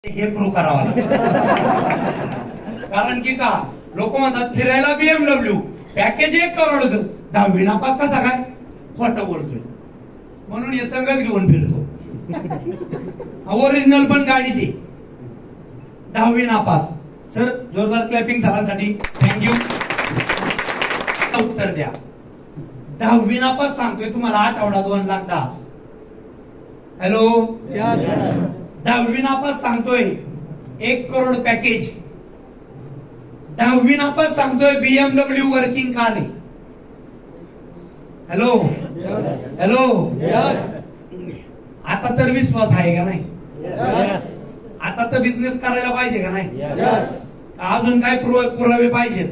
हे प्रूव्ह करावा लागेल. कारण की का लोक म्हणतात फिरायला BMW पॅकेज 1 करोडचं, 10वी नापास कसा काय, खोटं बोलतोय म्हणून हे संगत घेऊन फिरतो. ओरिजिनल पण गाडी दे, 10वी नापास. सर जोरदार क्लॅपिंग सरांसाठी, थँक्यू. उत्तर द्या. 10वी नापास सांगतोय तुम्हाला, आठवडा 2,10,000. हॅलो, 10वी नापास सांगतोय 1 करोड पॅकेज. 10वी नापास सांगतोय BMW वर्किंग कार आहे. हॅलो हॅलो, आता तर विश्वास आहे का नाही? आता तर बिझनेस करायला पाहिजे का नाही? अजून काय पुरावे पाहिजेत?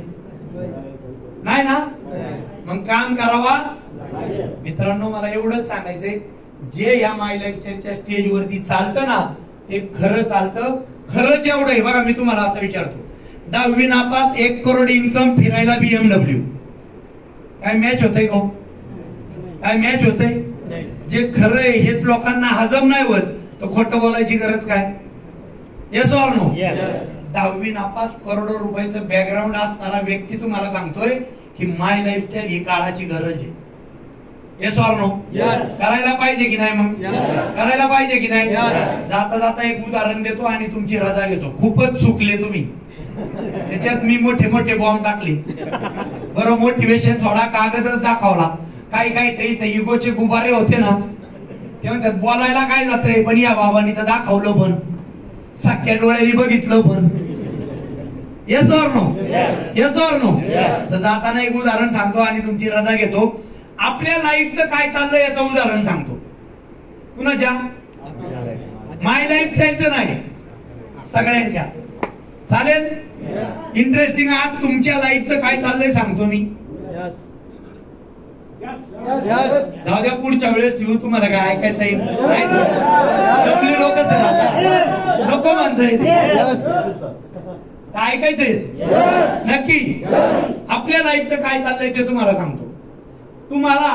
नाही ना? मग काम करावा. मित्रांनो, मला एवढंच सांगायचंय, जे या माय लेक्चरच्या स्टेज वरती चालतं ना ते खरं चालतं. खरं जेवढं आहे बघा, मी तुम्हाला आता विचारतो, 10वी नापास 1 करोड इन्कम, फिरायला BMW, काय मॅच होतंय का? काय मॅच होतंय? जे खरं आहे हेच लोकांना हजम नाही होत, तर खोटं बोलायची गरज काय? Yes or no? 10वी नापास करोडो रुपयाचं बॅकग्राऊंड असणारा व्यक्ती तुम्हाला सांगतोय की माय लाईफस्टाईल ही काळाची गरज आहे. Yes or no? करायला पाहिजे की नाही? मग करायला पाहिजे की नाही? जाता जाता एक उदाहरण देतो आणि तुमची रजा घेतो. खूपच चुकले तुम्ही, त्याच्यात मी मोठे मोठे बॉम्ब टाकले. बरं, मोटिवेशन थोडा कागदच दाखवला. काही काही इथे इगोचे गुबारे होते ना, ते म्हणतात बोलायला काय जातंय, पण या बाबांनी तर दाखवलं, पण साख्या डोळ्यांनी बघितलं पण. Yes or no? Yes or no? तर जाताना एक उदाहरण सांगतो आणि तुमची रजा घेतो. आपल्या लाईफचं काय चाललंय याचं उदाहरण सांगतो. कुणाच्या? माय लाईफस्टाईलचं नाही, सगळ्यांच्या. चालेल? इंटरेस्टिंग. आज तुमच्या लाईफचं काय चाललंय सांगतो मी. जाऊ द्या, पुढच्या वेळेस ठेवू. तुम्हाला काय ऐकायचं आहे? आपले लोकच राहतात, नको म्हणताय काय ऐकायचंय? नक्की. आपल्या लाईफचं काय चाललंय ते तुम्हाला सांगतो. तुम्हाला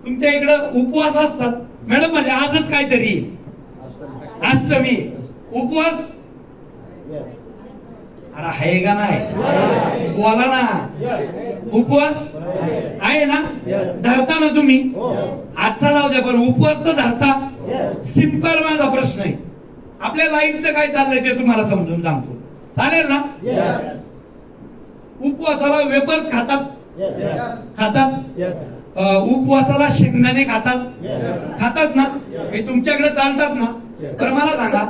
तुमच्या इकडं उपवास असतात. मॅडम म्हणजे आजच काहीतरी अष्टमी उपवास. अरे आहे का नाही? बोला ना. उपवास आहे ना? धरता ना तुम्ही? आजचा जाऊ द्या, पण उपवास तर धरता. सिंपल माझा प्रश्न आहे, आपल्या लाईफचं काय चाललंय ते तुम्हाला समजून सांगतो. चालेल ना? उपवासाला वेपर्स खातात, उपवासाला शेंगदाणे खातात ना? हे तुमच्याकडे चालतात ना? तर मला सांगा,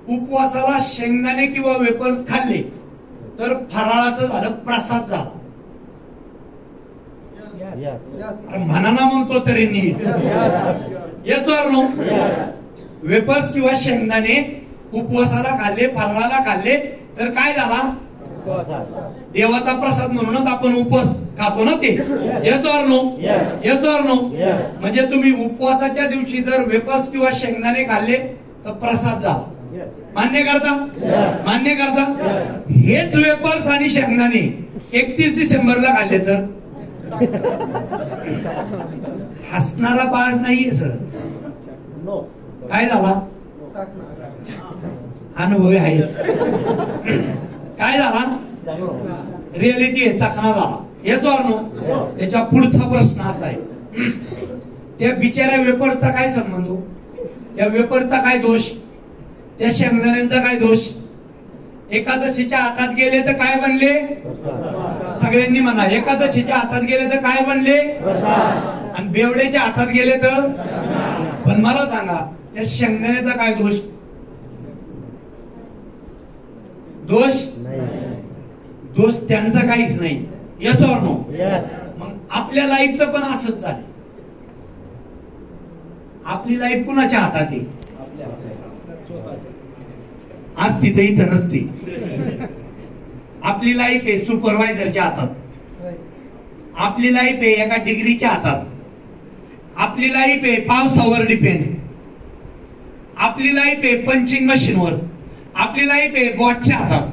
उपवासाला शेंगदाणे किंवा वेपर्स खाल्ले तर फराळाचं झालं, प्रसाद झाला. म्हणा ना मग तो तरी NEET. Yes or no? Wafers किंवा शेंगदाणे उपवासाला खाल्ले, फराळाला खाल्ले तर काय झाला? देवाचा प्रसाद म्हणूनच आपण उपवास खातो ना ते. Yes or no? Yes or no? म्हणजे तुम्ही उपवासाच्या दिवशी जर वेपर्स किंवा शेंगदाणे खाल्ले तर प्रसाद झाला. मान्य करता? मान्य करता? हेच वेपर्स आणि शेंगदाणे 31 डिसेंबरला खाल्ले तर हसणारा पार्ट नाहीये सर. काय झाला? अनुभवी आहेच. काय झाला? रिअलिटी आहे, चकना झाला. येतो ऑर नो? त्याच्या पुढचा प्रश्न असा आहे, त्या बिचाऱ्या वेपर्सचा काय संबंध हो? त्या वेपर्सचा काय दोष? त्या शेंगदाण्यांचा काय दोष? एकादशीच्या हातात गेले तर काय बनले? सगळ्यांनी म्हणा, एकादशीच्या हातात गेले तर काय बनले? आणि बेवड्याच्या हातात गेले तर? पण मला सांगा, त्या शेंगदाण्याचा काय दोष? दोष त्यांचा काहीच नाही. Yes or no? मग आपल्या लाईफचं पण असंच झालं. आपली लाईफ कुणाच्या हातात आहे? आज तिथे इथं नसते. आपली लाईफ आहे सुपरवायझरच्या हातात, आपली लाईफ आहे एका डिग्रीच्या हातात, आपली लाईफ आहे पावसावर डिपेंड, आपली लाईफ आहे पंचिंग मशीनवर, आपली लाईफ आहे बॉसच्या हातात,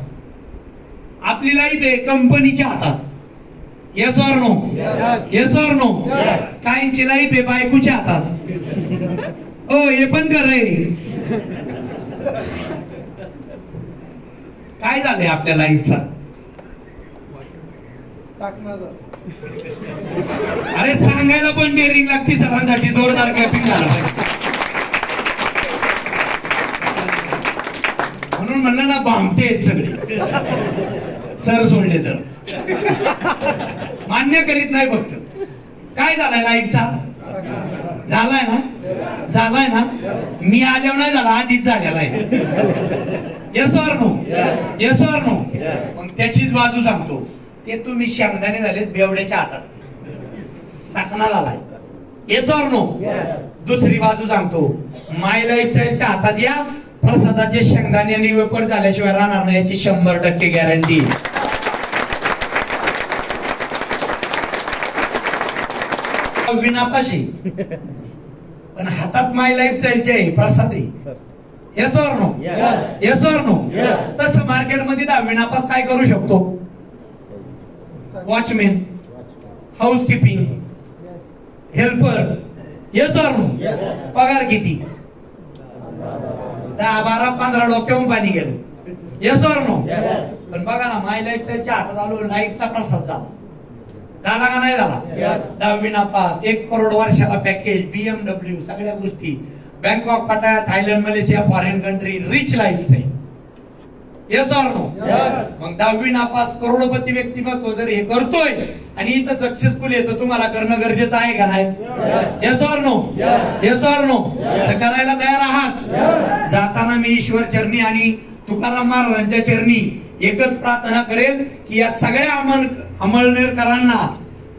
आपली लाईफ आहे कंपनीच्या हातात. Yes or no? Yes or no? काहींची लाईफ आहे बायकोच्या हातात. हो, हे पण खरं आहे. काय झालंय आपल्या लाईफचा? अरे सांगायला पण डेअरिंग लागते सरांसाठी. जोरदार क्लॅपिंग झालं पाहिजे. म्हणून म्हणलं ना भामटे आहेत सगळे. सर सोडले तर मान्य करीत नाही. फक्त काय झालाय लाईफचा? झालाय ना? झालाय ना? मी आल्यावर नाही झाला, आधीच झालेला आहे. Yes or no? Yes or no? मग त्याचीच बाजू सांगतो. ते तुम्ही शेंगदाणे झालेत बेवड्याच्या हातात, टाकणार आलाय. Yes or no? दुसरी बाजू सांगतो. माय लाईफस्टाईलच्या हातात या, प्रसादाचे शेंगदाणे आणि वेपर झाल्याशिवाय राहणार नाही, याची 100% गॅरंटी. विनापाशी पण हातात माय लाईफस्टाईलचे प्रसाद आहे. Yes or no? Yes or no? तसं मार्केटमध्ये 10 नापास काय करू शकतो? Watchman, housekeeping, helper. Yes or no? पगार किती? 10, 12, 15 डोक्यावरून पाणी गेलं. Yes or no? पण बघा ना, माय लाईफस्टाईलच्या हातात आलो, लाईफचा प्रसाद झाला. झाला का नाही झाला? 10वी नापास, 1 करोड वर्षाला पॅकेज, BMW, सगळ्या गोष्टी. Bangkok, Pattaya, Thailand, Malaysia, foreign country, rich lifestyle. Yes or no? मग 10वी नापास करोडपती व्यक्तिमत्व जर हे करतोय आणि इथं सक्सेसफुल येतं, तुम्हाला करणं गरजेचं आहे का नाही? Yes or no? Yes or no? तर करायला तयार आहात? जाताना मी ईश्वर चरणी आणि तुकाराम महाराजांच्या चरणी एकच प्रार्थना करेल की या सगळ्या अंमळनेरकरांना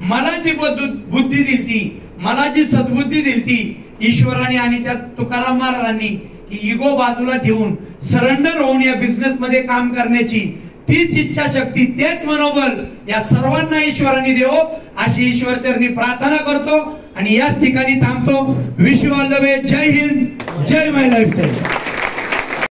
मला जी बुद्धी दिलती, मला जी सद्बुद्धी दिलती ईश्वराने आणि त्या तुकाराम महाराजांनी, की इगो बाजूला ठेवून सरेंडर होऊन या बिझनेस मध्ये काम करण्याची तीच इच्छाशक्ती, तेच मनोबल या सर्वांना ईश्वराने देवो, अशी ईश्वर चरणी प्रार्थना करतो आणि याच ठिकाणी थांबतो. Wish you all the best. जय हिंद, जय माय लाईफस्टाईल.